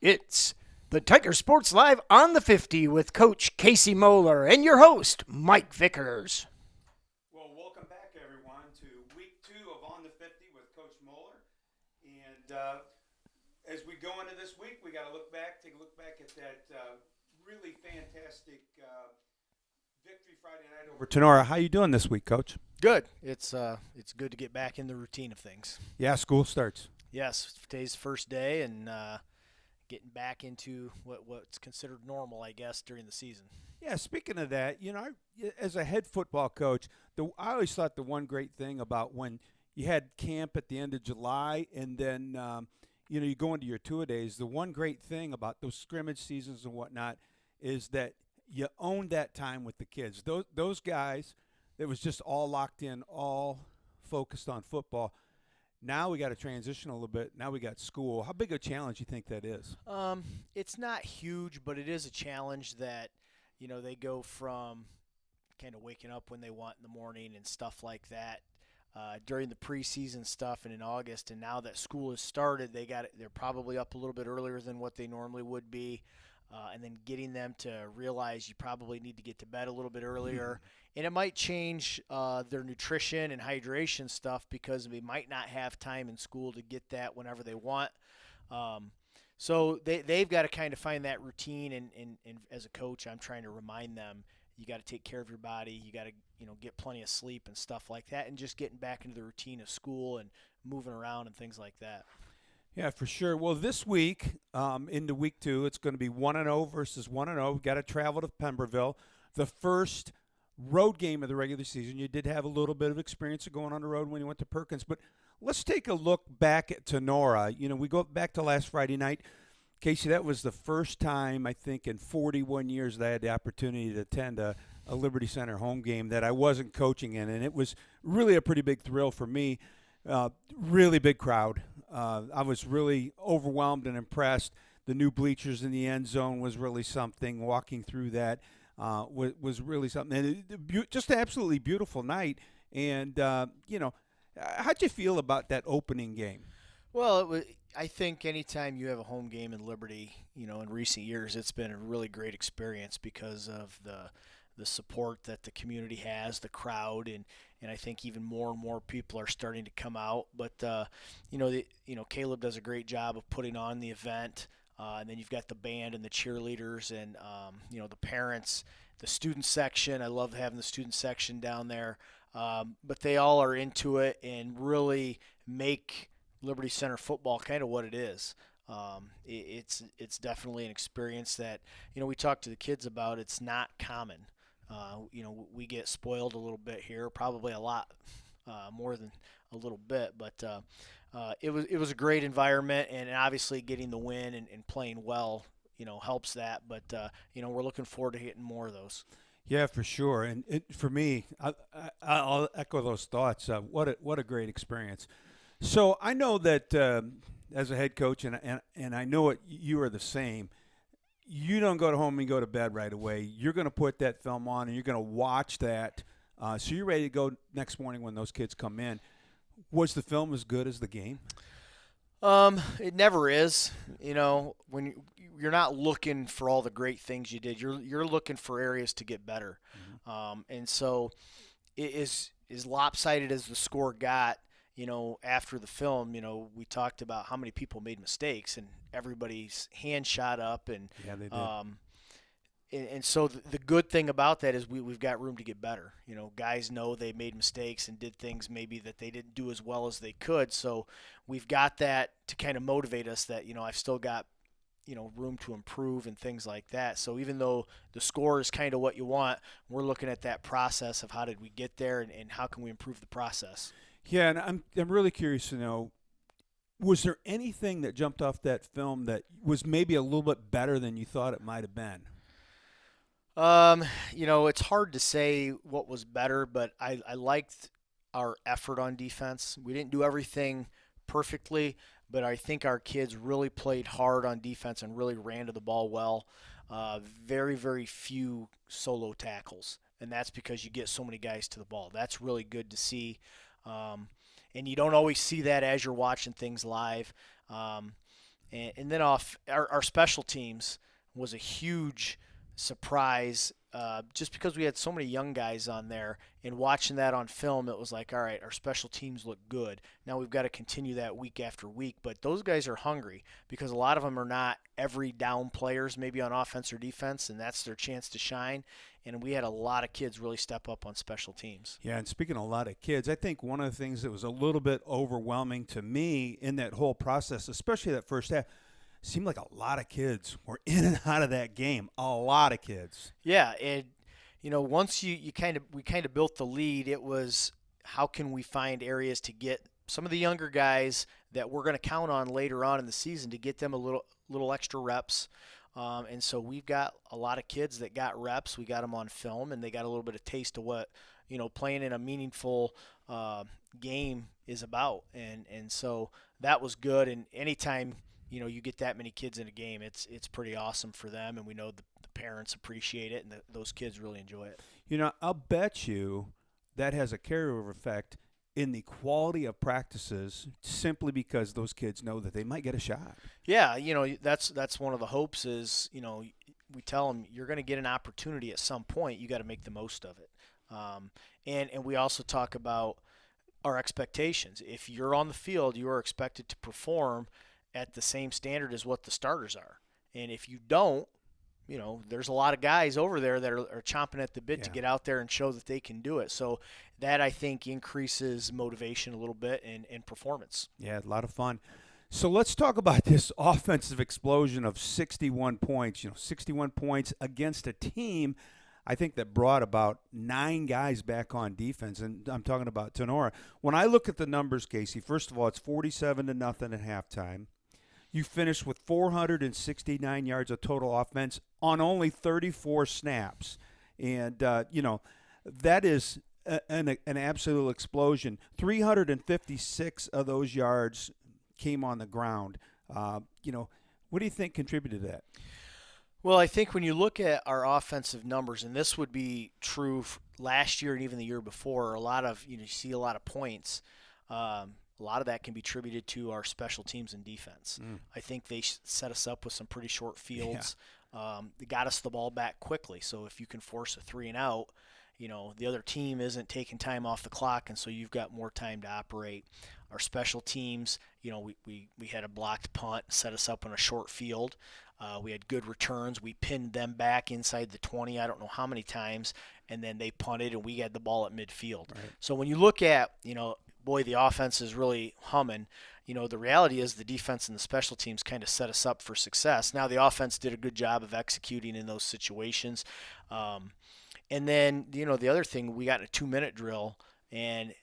It's the Tiger Sports Live on the 50 with Coach Casey Mohler and your host, Mike Vickers. Well, welcome back, everyone, to week 2 of On the 50 with Coach Mohler. And as we go into this week, we got to take a look back at that really fantastic victory Friday night over Tenora. How you doing this week, Coach? Good. It's good to get back in the routine of things. Yeah, school starts. Yes, today's first day and getting back into what's considered normal, I guess, during the season. Yeah, speaking of that, as a head football coach, I always thought the one great thing about when you had camp at the end of July and then, you go into your two-a-days, the one great thing about those scrimmage seasons and whatnot is that you owned that time with the kids. Those guys, it was just all locked in, all focused on football. Now we got to transition a little bit. Now we got school. How big a challenge do you think that is? It's not huge, but it is a challenge that, they go from kind of waking up when they want in the morning and stuff like that during the preseason stuff and in August. And now that school has started, they're probably up a little bit earlier than what they normally would be. And then getting them to realize you probably need to get to bed a little bit earlier. And it might change their nutrition and hydration stuff because they might not have time in school to get that whenever they want. So they've got to kind of find that routine. And as a coach, I'm trying to remind them you got to take care of your body. You got to get plenty of sleep and stuff like that, and just getting back into the routine of school and moving around and things like that. Yeah, for sure. Well, this week, into week 2, it's going to be 1-0 versus 1-0. We've got to travel to Pemberville. The first road game of the regular season. You did have a little bit of experience of going on the road when you went to Perkins, but let's take a look back at Tenora. We go back to last Friday night. Casey, that was the first time, I think, in 41 years that I had the opportunity to attend a Liberty Center home game that I wasn't coaching in, and it was really a pretty big thrill for me. Really big crowd. I was really overwhelmed and impressed. The new bleachers in the end zone was really something. Walking through that was really something. And just an absolutely beautiful night. And, how'd you feel about that opening game? Well, I think anytime you have a home game in Liberty, in recent years, it's been a really great experience because of the support that the community has, the crowd, and I think even more and more people are starting to come out. But Caleb does a great job of putting on the event, and then you've got the band and the cheerleaders, and the parents, the student section. I love having the student section down there, but they all are into it and really make Liberty Center football kind of what it is. It's definitely an experience that we talk to the kids about. It's not common. We get spoiled a little bit here, probably a lot more than a little bit, but it was a great environment, and obviously getting the win and playing well, helps that. But we're looking forward to getting more of those. Yeah, for sure. And for me, I'll echo those thoughts. What a great experience. So I know that as a head coach, and I know you are the same. You don't go to home and go to bed right away. You're going to put that film on and you're going to watch that. So you're ready to go next morning when those kids come in. Was the film as good as the game? It never is. When you're not looking for all the great things you did, you're looking for areas to get better. And so, it is as lopsided as the score got. After the film, we talked about how many people made mistakes, and everybody's hand shot up, and Yeah, they did. so the good thing about that is we've got room to get better. Guys know they made mistakes and did things maybe that they didn't do as well as they could. So we've got that to kind of motivate us that, I've still got, room to improve and things like that. So even though the score is kind of what you want, we're looking at that process of how did we get there and how can we improve the process. Yeah, and I'm really curious to know, was there anything that jumped off that film that was maybe a little bit better than you thought it might have been? It's hard to say what was better, but I liked our effort on defense. We didn't do everything perfectly, but I think our kids really played hard on defense and really ran to the ball well. Very, very few solo tackles, and that's because you get so many guys to the ball. That's really good to see. Um, and you don't always see that as you're watching things live. Um, And then off our special teams was a huge surprise, just because we had so many young guys on there. And watching that on film, it was like, all right, our special teams look good. Now we've got to continue that week after week. But those guys are hungry because a lot of them are not every down players, maybe on offense or defense, and that's their chance to shine. And we had a lot of kids really step up on special teams. Yeah, and speaking of a lot of kids, I think one of the things that was a little bit overwhelming to me in that whole process, especially that first half, seemed like a lot of kids were in and out of that game. A lot of kids. Yeah, and once we kind of built the lead, it was how can we find areas to get some of the younger guys that we're going to count on later on in the season to get them a little extra reps. And so we've got a lot of kids that got reps. We got them on film, and they got a little bit of taste of what playing in a meaningful game is about. And so that was good. And anytime you get that many kids in a game, it's pretty awesome for them, and we know the parents appreciate it, and those kids really enjoy it. I'll bet you that has a carryover effect in the quality of practices simply because those kids know that they might get a shot. Yeah, that's one of the hopes is we tell them you're going to get an opportunity at some point. You got to make the most of it. And we also talk about our expectations. If you're on the field, you are expected to perform at the same standard as what the starters are. And if you don't, there's a lot of guys over there that are chomping at the bit to get out there and show that they can do it. So that, I think, increases motivation a little bit and performance. Yeah, a lot of fun. So let's talk about this offensive explosion of 61 points. 61 points against a team, I think, that brought about 9 guys back on defense, and I'm talking about Tenora. When I look at the numbers, Casey, first of all, it's 47-0 at halftime. You finished with 469 yards of total offense on only 34 snaps. And, that is an absolute explosion. 356 of those yards came on the ground. What do you think contributed to that? Well, I think when you look at our offensive numbers, and this would be true last year and even the year before, you see a lot of points. A lot of that can be attributed to our special teams and defense. I think they set us up with some pretty short fields. Yeah. They got us the ball back quickly. So if you can force a 3 and out, the other team isn't taking time off the clock, and so you've got more time to operate. Our special teams, we had a blocked punt, set us up on a short field. We had good returns. We pinned them back inside the 20, I don't know how many times, and then they punted, and we had the ball at midfield. Right. So when you look at, boy, the offense is really humming. The reality is the defense and the special teams kind of set us up for success. Now the offense did a good job of executing in those situations. And then, the other thing, we got in a 2-minute drill, and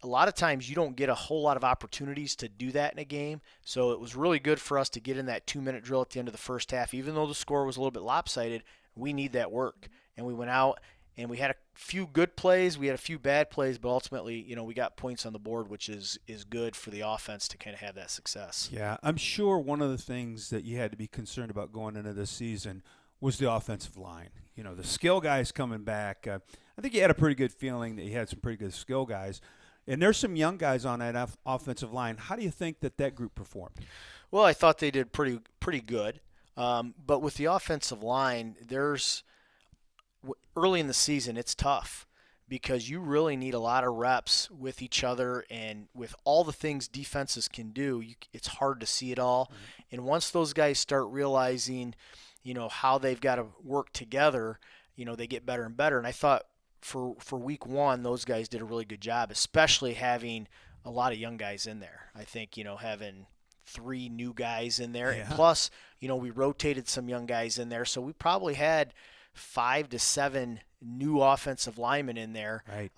a lot of times you don't get a whole lot of opportunities to do that in a game. So it was really good for us to get in that 2-minute drill at the end of the first half. Even though the score was a little bit lopsided, we need that work. And we went out and we had a few good plays, we had a few bad plays, but ultimately, we got points on the board, which is good for the offense to kind of have that success. Yeah, I'm sure one of the things that you had to be concerned about going into this season was the offensive line. The skill guys coming back. I think you had a pretty good feeling that you had some pretty good skill guys. And there's some young guys on that offensive line. How do you think that group performed? Well, I thought they did pretty good. But with the offensive line, early in the season, it's tough because you really need a lot of reps with each other, and with all the things defenses can do, it's hard to see it all. Mm-hmm. And once those guys start realizing, how they've got to work together, they get better and better. And I thought for week 1, those guys did a really good job, especially having a lot of young guys in there. I think, having 3 new guys in there. Yeah. And plus, we rotated some young guys in there. So we probably had 5 to 7 new offensive linemen in there. Right.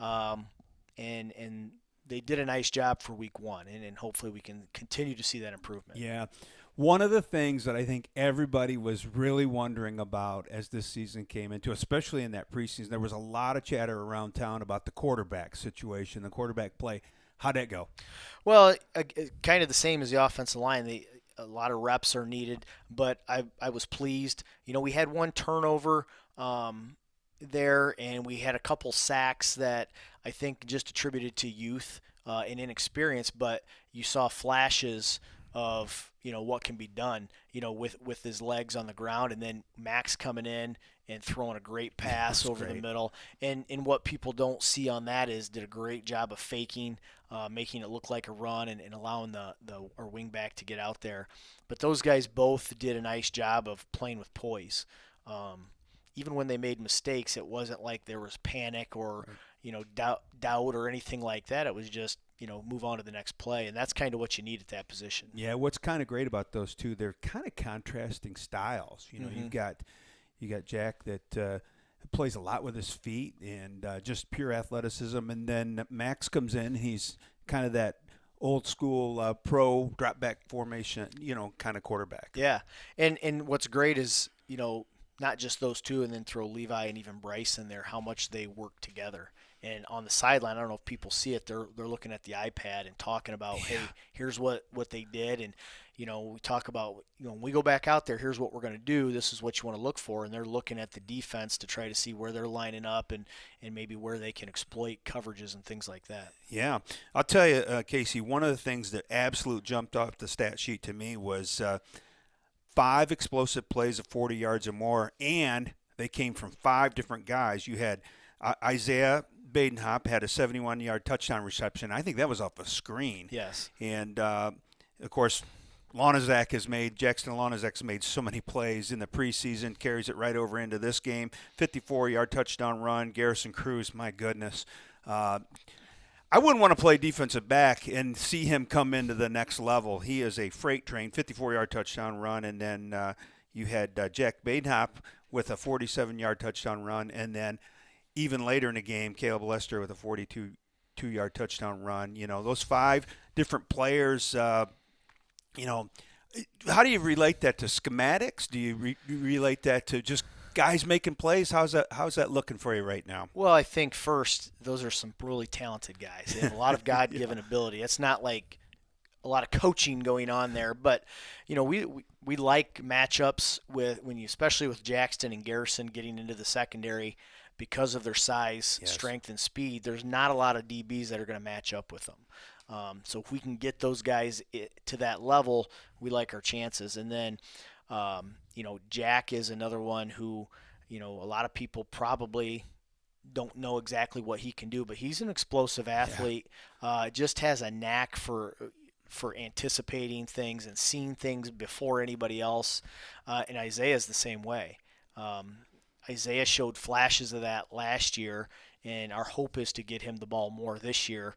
And they did a nice job for week 1, and hopefully we can continue to see that improvement. Yeah. One of the things that I think everybody was really wondering about as this season came into, especially in that preseason, there was a lot of chatter around town about the quarterback situation, the quarterback play. How'd that go? Well, kind of the same as the offensive line. A lot of reps are needed, but I was pleased. We had 1 turnover there, and we had a couple sacks that I think just attributed to youth and inexperience, but you saw flashes of what can be done with his legs on the ground, and then Max coming in and throwing a great Yeah, it pass was over the great. middle. And what people don't see on that is did a great job of faking, making it look like a run, and allowing the our wingback to get out there. But those guys both did a nice job of playing with poise. Um, Even when they made mistakes, it wasn't like there was panic or Right. doubt or anything like that. It was just move on to the next play, and that's kind of what you need at that position. Yeah, what's kind of great about those two, they're kind of contrasting styles. Mm-hmm. You got Jack that plays a lot with his feet and just pure athleticism, and then Max comes in. He's kind of that old school pro drop back formation, kind of quarterback. Yeah, and what's great is not just those two, and then throw Levi and even Bryce in there. How much they work together. And on the sideline, I don't know if people see it. They're looking at the iPad and talking about, Yeah. hey, here's what they did, and we talk about when we go back out there, here's what we're going to do. This is what you want to look for, and they're looking at the defense to try to see where they're lining up and maybe where they can exploit coverages and things like that. Yeah, I'll tell you, Casey. One of the things that absolute jumped off the stat sheet to me was 5 explosive plays of 40 yards or more, and they came from 5 different guys. You had Isaiah Badenhop had a 71-yard touchdown reception. I think that was off a screen. Yes. And, of course, Jackson Lonazak's made so many plays in the preseason, carries it right over into this game. 54-yard touchdown run. Garrison Cruz, my goodness. I wouldn't want to play defensive back and see him come into the next level. He is a freight train, 54-yard touchdown run, and then you had Jack Badenhop with a 47-yard touchdown run, and then even later in the game, Caleb Lester with a 42-yard touchdown run. Those 5 different players, how do you relate that to schematics? Do you relate that to just guys making plays? How's that looking for you right now? Well, I think first, those are some really talented guys. They have a lot of God-given ability. It's not like a lot of coaching going on there, but we like matchups especially with Jackson and Garrison getting into the secondary because of their size, Yes. strength, and speed. There's not a lot of DBs that are going to match up with them. So if we can get those guys to that level, we like our chances. And then, Jack is another one who, a lot of people probably don't know exactly what he can do, but he's an explosive athlete. Just has a knack for anticipating things and seeing things before anybody else. And Isaiah's the same way. Isaiah showed flashes of that last year, and our hope is to get him the ball more this year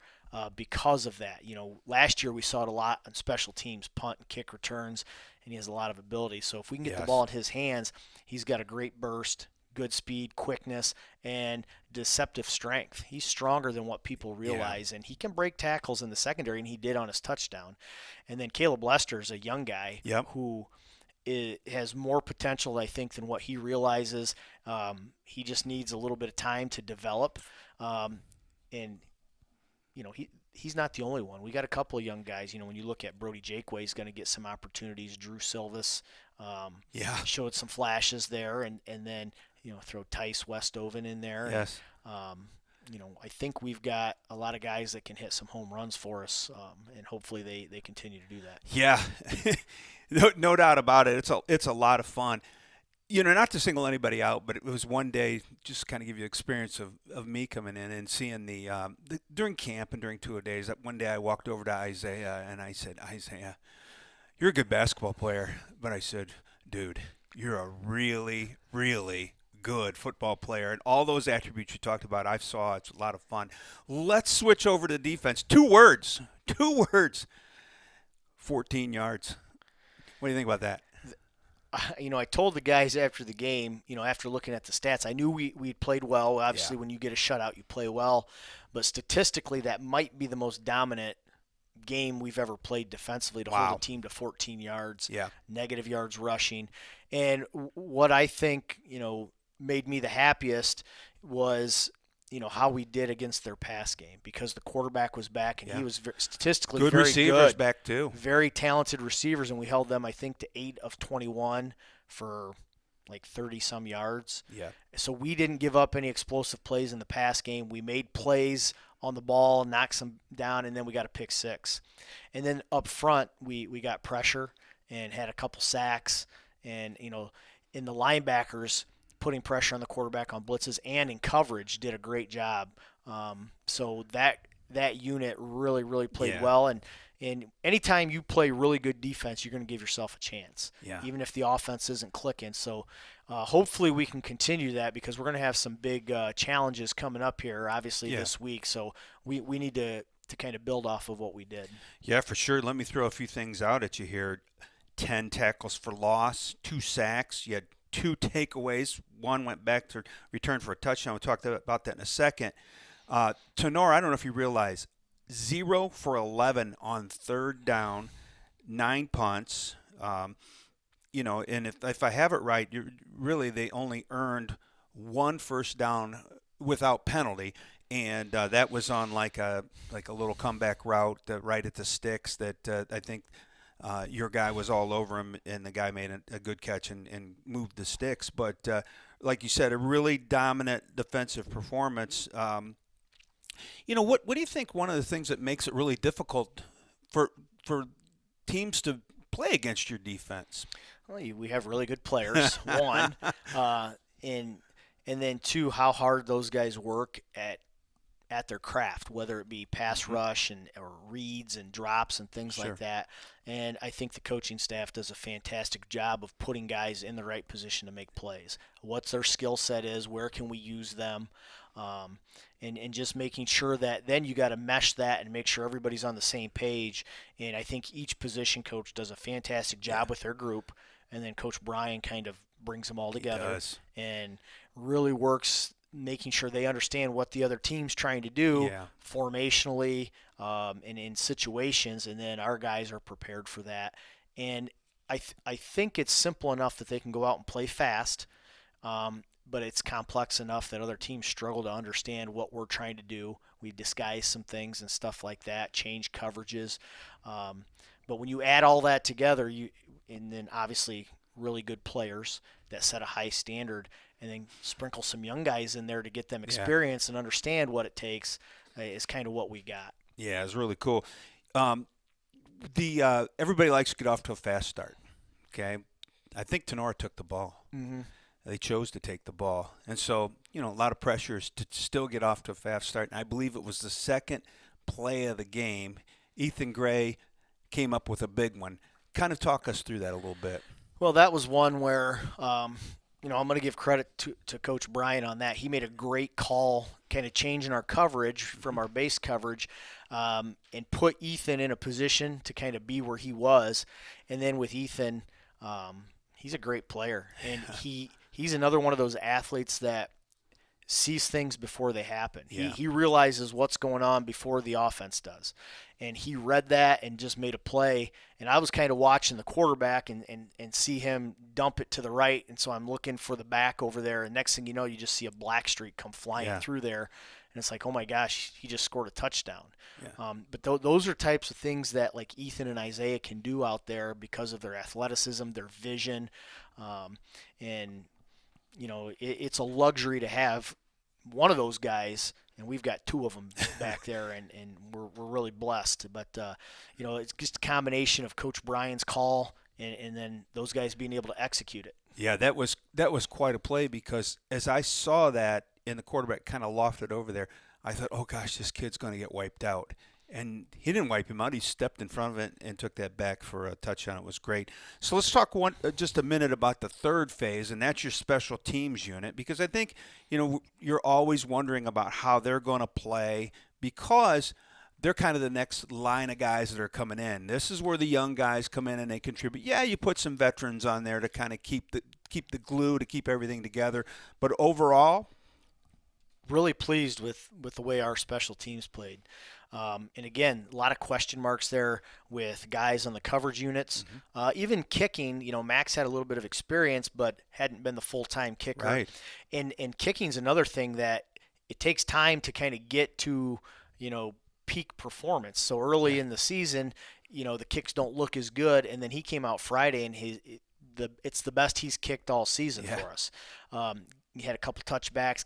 because of that. Last year we saw it a lot on special teams, punt and kick returns, and he has a lot of ability. So if we can get the Yes. ball in his hands, he's got a great burst, good speed, quickness, and deceptive strength. He's stronger than what people realize, and he can break tackles in the secondary, and he did on his touchdown. And then Caleb Lester is a young guy Yep. who has more potential, I think, than what he realizes. He just needs a little bit of time to develop, and he's not the only one. We got a couple of young guys. When you look at Brody Jakeway, he's going to get some opportunities. Drew Silvis showed some flashes there, and then throw Tice Westoven in there. Yes. And, I think we've got a lot of guys that can hit some home runs for us, and hopefully they continue to do that. Yeah, no doubt about it. It's a lot of fun. Not to single anybody out, but it was one day, just kind of give you experience of me coming in and seeing during camp and during 2 days. That one day I walked over to Isaiah and I said, Isaiah, you're a good basketball player, but I said, dude, you're a really, really good football player, and all those attributes you talked about, I saw. It's a lot of fun. Let's switch over to defense. 2 words. 14 yards. What do you think about that? I told the guys after the game, after looking at the stats, I knew we played well. Obviously, when you get a shutout, you play well. But statistically, that might be the most dominant game we've ever played defensively to hold a team to 14 yards, negative yards rushing. And what I think, made me the happiest was how we did against their pass game, because the quarterback was back and he was statistically good very receivers good. Back too. Very talented receivers, and we held them, I think, to 8 of 21 for like 30-some yards. Yeah. So we didn't give up any explosive plays in the pass game. We made plays on the ball, knocks them down, and then we got a pick six. And then up front, we got pressure and had a couple sacks, and in the linebackers putting pressure on the quarterback on blitzes and in coverage did a great job. So that unit really played Yeah. well, and anytime you play really good defense, you're going to give yourself a chance, Yeah. even if the offense isn't clicking. So hopefully we can continue that because we're going to have some big challenges coming up here, obviously Yeah. this week. So we need to kind of build off of what we did. Yeah, for sure. Let me throw a few things out at you here. 10 tackles for loss, 2 sacks. You had 2 takeaways. One went back to return for a touchdown. We'll talk about that in a second. Tenor, I don't know if you realize, 0 for 11 on third down, 9 punts. And if I have it right, they only earned 1 first down without penalty, and that was on like a little comeback route right at the sticks that I think your guy was all over him, and the guy made a good catch and moved the sticks. But like you said, a really dominant defensive performance. What do you think? One of the things that makes it really difficult for teams to play against your defense? Well, we have really good players. One, and then two, how hard those guys work at their craft, whether it be pass rush or reads and drops and things Sure. like that. And I think the coaching staff does a fantastic job of putting guys in the right position to make plays. What's their skill set is, where can we use them, and just making sure that then you got to mesh that and make sure everybody's on the same page. And I think each position coach does a fantastic job with their group, and then Coach Brian kind of brings them all together does. and really works making sure they understand what the other team's trying to do Yeah. formationally and in situations, and then our guys are prepared for that. And I think it's simple enough that they can go out and play fast, but it's complex enough that other teams struggle to understand what we're trying to do. We disguise some things and stuff like that, change coverages. But when you add all that together, and then obviously really good players that set a high standard, and then sprinkle some young guys in there to get them experience and understand what it takes, is kind of what we got. Yeah, it's really cool. Everybody likes to get off to a fast start. Okay, I think Tenora took the ball. Mm-hmm. They chose to take the ball, and so a lot of pressure is to still get off to a fast start. And I believe it was the second play of the game. Ethan Gray came up with a big one. Kind of talk us through that a little bit. Well, that was one where I'm going to give credit to Coach Brian on that. He made a great call, kind of changing our coverage from our base coverage, and put Ethan in a position to kind of be where he was. And then with Ethan, he's a great player, and he's another one of those athletes that sees things before they happen. Yeah. He realizes what's going on before the offense does. And he read that and just made a play. And I was kind of watching the quarterback and see him dump it to the right. And so I'm looking for the back over there. And next thing you know, you just see a black streak come flying through there. And it's like, oh, my gosh, he just scored a touchdown. Yeah. But those are types of things that, like, Ethan and Isaiah can do out there because of their athleticism, their vision. It's a luxury to have one of those guys, and we've got 2 of them back there, and we're really blessed. But, it's just a combination of Coach Brian's call and then those guys being able to execute it. Yeah, that was quite a play, because as I saw that and the quarterback kind of lofted over there, I thought, oh, gosh, this kid's going to get wiped out. And he didn't wipe him out. He stepped in front of it and took that back for a touchdown. It was great. So let's talk just a minute about the third phase, and that's your special teams unit, because I think, you're always wondering about how they're going to play, because they're kind of the next line of guys that are coming in. This is where the young guys come in and they contribute. Yeah, you put some veterans on there to kind of keep the glue, to keep everything together. But overall, really pleased with the way our special teams played. And again, a lot of question marks there with guys on the coverage units. Even kicking, Max had a little bit of experience, but hadn't been the full-time kicker. Right. And kicking's another thing that it takes time to kind of get to, peak performance. So early in the season, the kicks don't look as good. And then he came out Friday, and it's the best he's kicked all season for us. He had a couple touchbacks.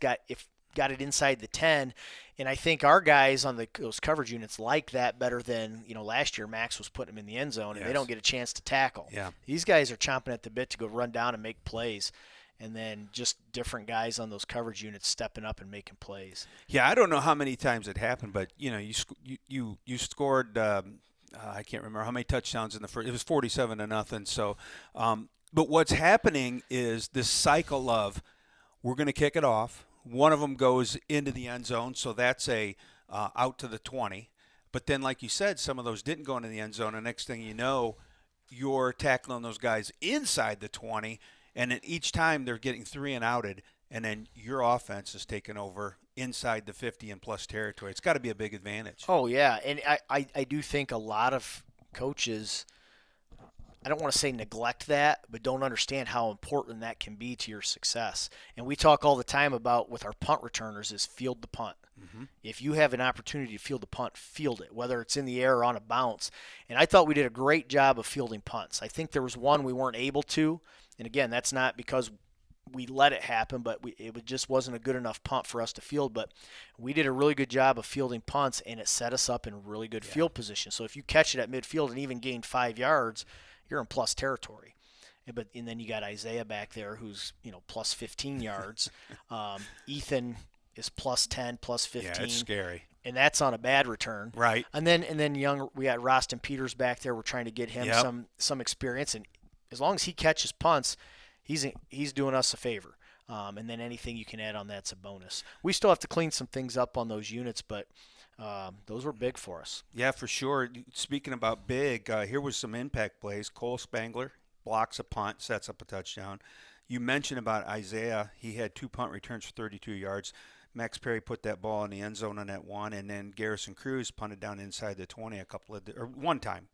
got it inside the 10. And I think our guys on those coverage units like that better than, last year Max was putting them in the end zone and they don't Yes. get a chance to tackle. Yeah. These guys are chomping at the bit to go run down and make plays. And then just different guys on those coverage units stepping up and making plays. Yeah, I don't know how many times it happened, but you scored. I can't remember how many touchdowns in the first. It was 47-0. So, but what's happening is this cycle of we're going to kick it off. One of them goes into the end zone, so that's a out to the 20. But then, like you said, some of those didn't go into the end zone. And next thing you know, you're tackling those guys inside the 20. And then each time they're getting 3 and outed, and then your offense is taking over inside the 50 and plus territory. It's got to be a big advantage. Oh, yeah. And I do think a lot of coaches, I don't want to say neglect that, but don't understand how important that can be to your success. And we talk all the time about with our punt returners is field the punt. Mm-hmm. If you have an opportunity to field the punt, field it, whether it's in the air or on a bounce. And I thought we did a great job of fielding punts. I think there was one we weren't able to. And again, that's not because we let it happen, but it just wasn't a good enough punt for us to field. But we did a really good job of fielding punts, and it set us up in really good field position. So if you catch it at midfield and even gain 5 yards, you're in plus territory. And then you got Isaiah back there who's plus 15 yards. Ethan is plus 10, plus 15. Yeah, it's scary. And that's on a bad return. Right. And then we got Roston Peters back there. We're trying to get him some experience, and as long as he catches punts, he's doing us a favor. And then anything you can add on that's a bonus. We still have to clean some things up on those units, but those were big for us. Yeah, for sure. Speaking about big, here was some impact plays. Cole Spangler blocks a punt, sets up a touchdown. You mentioned about Isaiah. He had 2 punt returns for 32 yards. Max Perry put that ball in the end zone on that one, and then Garrison Cruz punted down inside the 20 one time,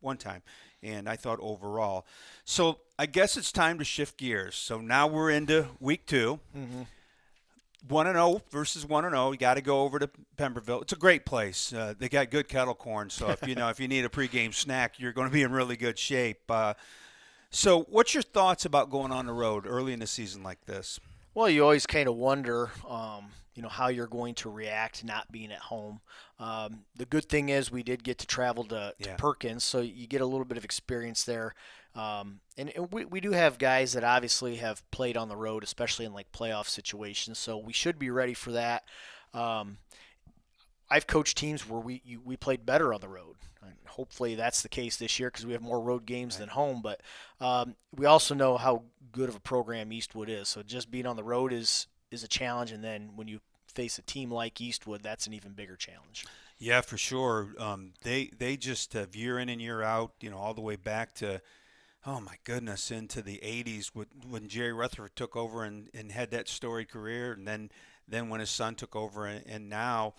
and I thought overall. So I guess it's time to shift gears. So now we're into week 2. Mm-hmm. 1-0 versus 1-0. You got to go over to Pemberville. It's a great place. They got good kettle corn, so if you need a pregame snack, you're going to be in really good shape. So what's your thoughts about going on the road early in the season like this? Well, you always kind of wonder, how you're going to react not being at home. The good thing is we did get to travel to Perkins, so you get a little bit of experience there. And we do have guys that obviously have played on the road, especially in like playoff situations, so we should be ready for that. I've coached teams where we played better on the road. And hopefully that's the case this year because we have more road games than home. But we also know how good of a program Eastwood is. So just being on the road is a challenge. And then when you face a team like Eastwood, that's an even bigger challenge. Yeah, for sure. They just have year in and year out, all the way back to, oh my goodness, into the 80s when Jerry Rutherford took over and had that storied career. And then when his son took over and now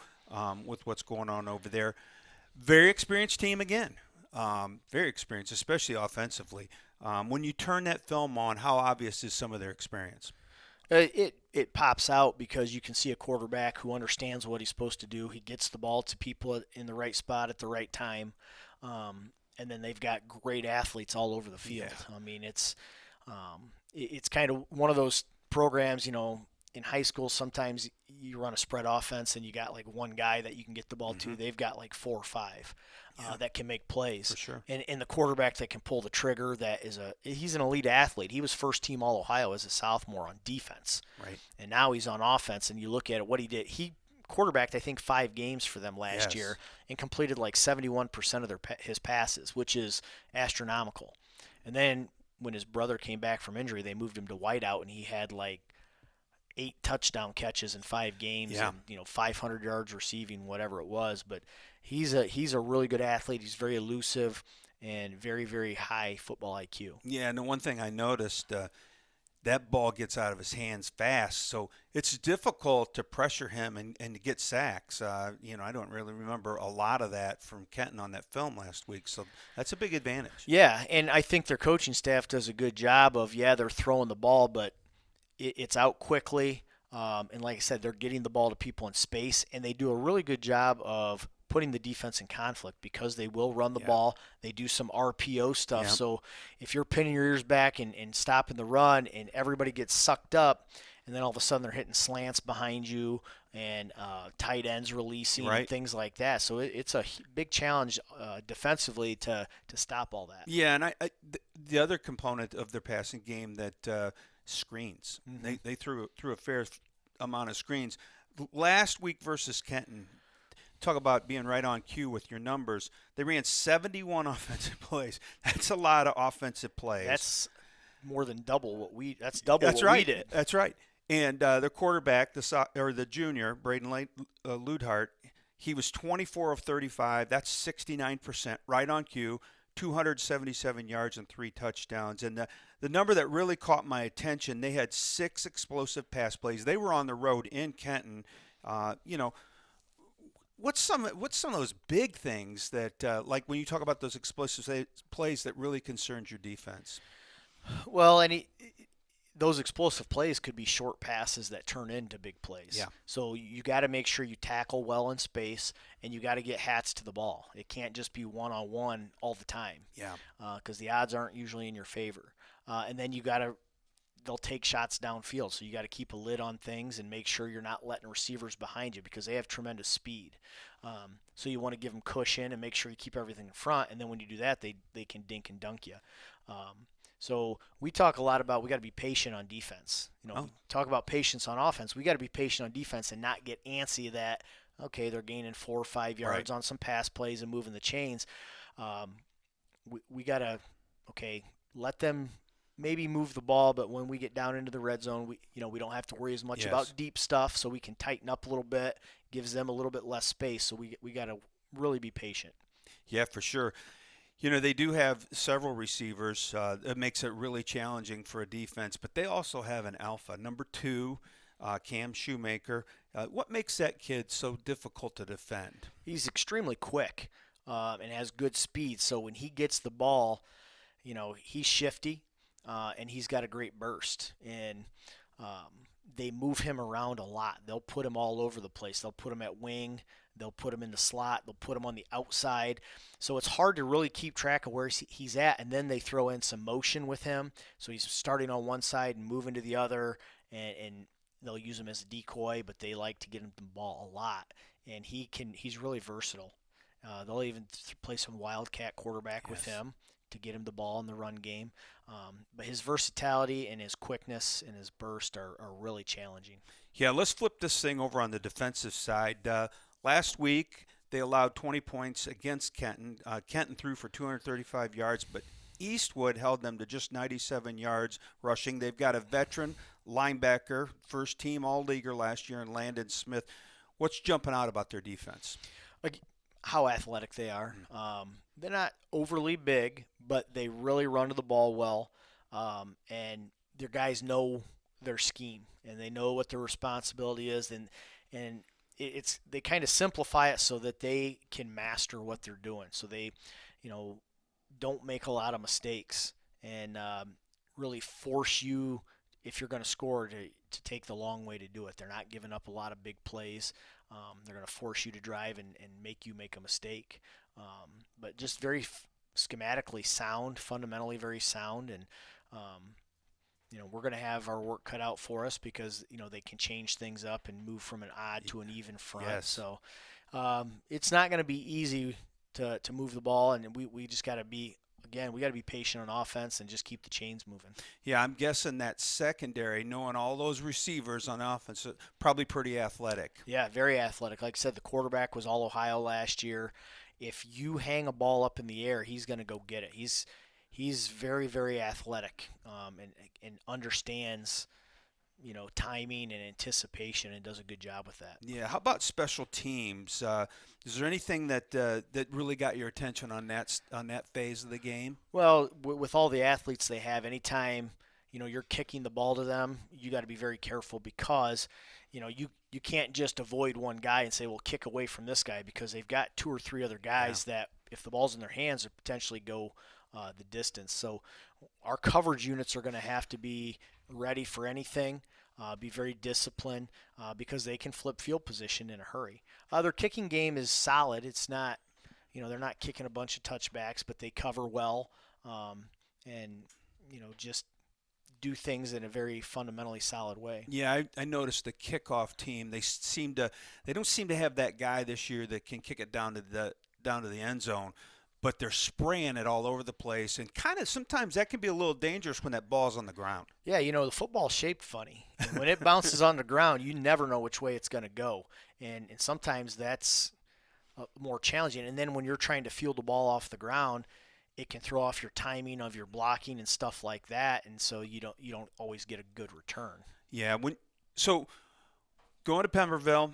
with what's going on over there. Very experienced team again. Very experienced, especially offensively. When you turn that film on, how obvious is some of their experience? It pops out because you can see a quarterback who understands what he's supposed to do. He gets the ball to people in the right spot at the right time, and then they've got great athletes all over the field. Yeah. I mean, it's kind of one of those programs, in high school, sometimes you run a spread offense and you got like one guy that you can get the ball to. They've got like 4 or 5 that can make plays. For sure. And the quarterback that can pull the trigger, he's an elite athlete. He was first team All-Ohio as a sophomore on defense. Right. And now he's on offense, and you look at what he did. He quarterbacked, I think, 5 games for them last year and completed like 71% of his passes, which is astronomical. And then when his brother came back from injury, they moved him to wideout, and he had like 8 touchdown catches in 5 games, and 500 yards receiving, whatever it was. But he's a really good athlete. He's very elusive and very, very high football IQ. Yeah, and the one thing I noticed, that ball gets out of his hands fast, so it's difficult to pressure him and to get sacks. I don't really remember a lot of that from Kenton on that film last week, so that's a big advantage. Yeah, and I think their coaching staff does a good job of, they're throwing the ball, but it's out quickly, and like I said, they're getting the ball to people in space, and they do a really good job of putting the defense in conflict because they will run the ball. They do some RPO stuff, so if you're pinning your ears back and stopping the run and everybody gets sucked up, and then all of a sudden they're hitting slants behind you and tight ends releasing and Right. things like that. So it's a big challenge defensively to stop all that. Yeah, and the other component of their passing game that screens. Hmm. They threw a fair amount of screens. Last week versus Kenton, talk about being right on cue with your numbers. They ran 71 offensive plays. That's a lot of offensive plays. That's more than double what we. That's double That's what we right. did. That's right. And their quarterback, the junior Braden Ludhart, he was 24 of 35. That's 69%, right on cue. 277 yards and 3 touchdowns. And the number that really caught my attention, they had 6 explosive pass plays. They were on the road in Kenton. You know, what's some of those big things that like when you talk about those explosive plays that really concerns your defense? Well, those explosive plays could be short passes that turn into big plays. Yeah. So you got to make sure you tackle well in space, and you got to get hats to the ball. It can't just be one on one all the time, Yeah. because the odds aren't usually in your favor. And then you got to they'll take shots downfield, so you got to keep a lid on things and make sure you're not letting receivers behind you because they have tremendous speed. So you want to give them cushion and make sure you keep everything in front, and then when you do that, they can dink and dunk you. So we talk a lot about we got to be patient on defense. Oh. We talk about patience on offense. We got to be patient on defense and not get antsy that okay they're gaining 4 or 5 yards Right. on some pass plays and moving the chains. Um, we got to okay let them maybe move the ball, but when we get down into the red zone, we don't have to worry as much Yes. about deep stuff, so we can tighten up a little bit, gives them a little bit less space. So we got to really be patient. Yeah, for sure. They do have several receivers. It makes it really challenging for a defense, but they also have an alpha. Number two, Cam Shoemaker. What makes that kid so difficult to defend? He's extremely quick and has good speed. So when he gets the ball, he's shifty and he's got a great burst. And they move him around a lot. They'll put him all over the place. They'll put him at wing. They'll put him in the slot. They'll put him on the outside. So it's hard to really keep track of where he's at. And then they throw in some motion with him. So he's starting on one side and moving to the other. And they'll use him as a decoy, but they like to get him the ball a lot. And he's really versatile. They'll even play some wildcat quarterback with Yes. him to get him the ball in the run game. But his versatility and his quickness and his burst are really challenging. Yeah, let's flip this thing over on the defensive side. Last week, they allowed 20 points against Kenton. Kenton threw for 235 yards, but Eastwood held them to just 97 yards rushing. They've got a veteran linebacker, first team All-Leaguer last year, in Landon Smith. What's jumping out about their defense? Like how athletic they are. They're not overly big, but they really run to the ball well, and their guys know their scheme and they know what their responsibility is, and it's they kind of simplify it so that they can master what they're doing. So they, you know, don't make a lot of mistakes and really force you if you're going to score to take the long way to do it. They're not giving up a lot of big plays. They're going to force you to drive and make you make a mistake. But just very schematically sound, fundamentally very sound, and we're going to have our work cut out for us because they can change things up and move from an odd to an even front. Yes. So it's not going to be easy to move the ball, and we just got to be. Again, we got to be patient on offense and just keep the chains moving. Yeah, I'm guessing that secondary, knowing all those receivers on offense, probably pretty athletic. Yeah, very athletic. Like I said, the quarterback was all Ohio last year. If you hang a ball up in the air, he's going to go get it. He's very, very athletic and understands timing and anticipation and does a good job with that. Yeah. How about special teams? Is there anything that really got your attention on that phase of the game? Well, with all the athletes they have, anytime you're kicking the ball to them, you got to be very careful because you can't just avoid one guy and say, well, kick away from this guy, because they've got two or three other guys that if the ball's in their hands, would potentially go the distance. So our coverage units are going to have to be ready for anything, be very disciplined because they can flip field position in a hurry. Their kicking game is solid. It's not, they're not kicking a bunch of touchbacks, but they cover well, and just do things in a very fundamentally solid way. Yeah, I noticed the kickoff team. They don't seem to have that guy this year that can kick it down to the end zone, but they're spraying it all over the place, and kind of sometimes that can be a little dangerous when that ball's on the ground. Yeah, the football's shaped funny. And when it bounces on the ground, you never know which way it's going to go. And sometimes that's more challenging. And then when you're trying to field the ball off the ground, it can throw off your timing of your blocking and stuff like that. And so you don't always get a good return. Yeah, so going to Pemberville,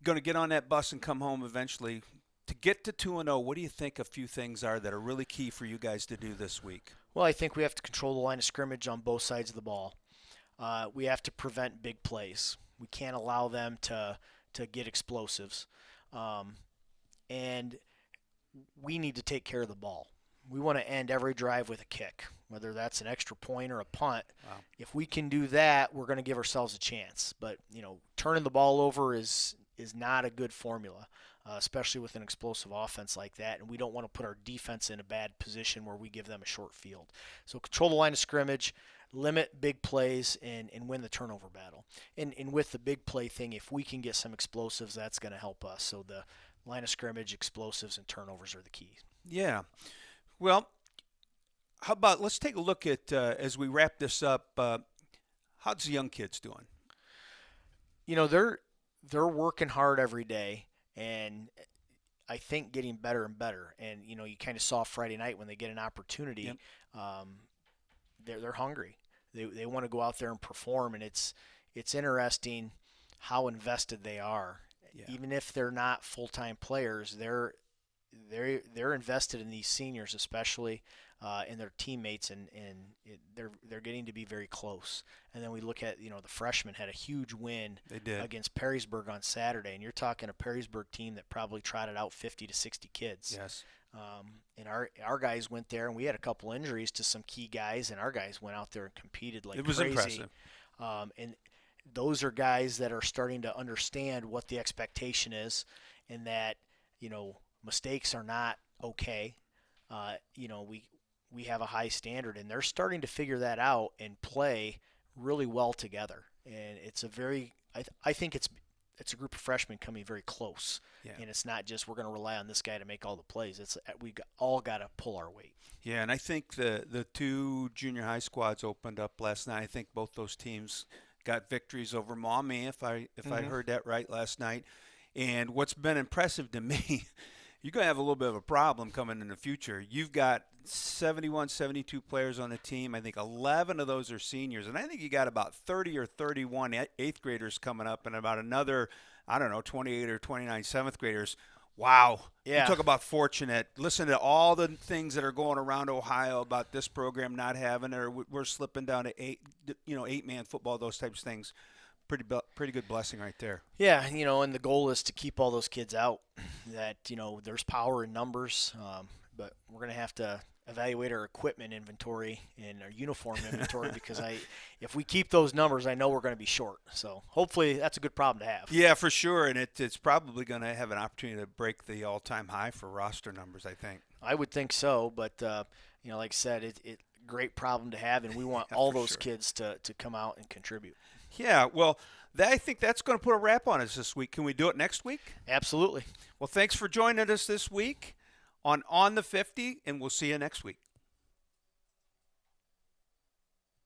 going to get on that bus and come home eventually. To get to 2-0, what do you think a few things are that are really key for you guys to do this week? Well, I think we have to control the line of scrimmage on both sides of the ball. We have to prevent big plays. We can't allow them to get explosives. And we need to take care of the ball. We want to end every drive with a kick, whether that's an extra point or a punt. Wow. If we can do that, we're going to give ourselves a chance. But, turning the ball over is not a good formula, especially with an explosive offense like that. And we don't want to put our defense in a bad position where we give them a short field. So control the line of scrimmage, limit big plays, and win the turnover battle. And with the big play thing, if we can get some explosives, that's going to help us. So the line of scrimmage, explosives, and turnovers are the key. Yeah. Well, how about let's take a look at, as we wrap this up, how's the young kids doing? They're working hard every day, and I think getting better and better. And you kind of saw Friday night when they get an opportunity, Yep. They're hungry. They want to go out there and perform, and it's interesting how invested they are. Yeah. Even if they're not full-time players, they're invested in these seniors, especially in their teammates, and they're getting to be very close. And then we look at the freshmen had a huge win They did. against Perrysburg on Saturday, and you're talking a Perrysburg team that probably trotted out 50 to 60 kids. Yes. And our guys went there, and we had a couple injuries to some key guys, and our guys went out there and competed like It was crazy. impressive. And those are guys that are starting to understand what the expectation is, and that mistakes are not okay. We have a high standard, and they're starting to figure that out and play really well together. And it's I think it's a group of freshmen coming very close. Yeah. And it's not just we're going to rely on this guy to make all the plays. All got to pull our weight. Yeah, and I think the two junior high squads opened up last night. I think both those teams got victories over Maumee, if I heard that right last night. And what's been impressive to me, you're going to have a little bit of a problem coming in the future. You've got 71, 72 players on the team. I think 11 of those are seniors. And I think you got about 30 or 31 eighth graders coming up and about another, 28 or 29 seventh graders. Wow. Yeah. You talk about fortunate. Listen to all the things that are going around Ohio about this program not having it, or we're slipping down to eight-man football, those types of things. Pretty good blessing right there. Yeah, and the goal is to keep all those kids out. That, there's power in numbers, but we're going to have to evaluate our equipment inventory and our uniform inventory because if we keep those numbers, I know we're going to be short. So hopefully that's a good problem to have. Yeah, for sure, and it's probably going to have an opportunity to break the all-time high for roster numbers, I think. I would think so, but like I said, it great problem to have, and we want all those kids to come out and contribute. Yeah, well, I think that's going to put a wrap on us this week. Can we do it next week? Absolutely. Well, thanks for joining us this week on the 50, and we'll see you next week.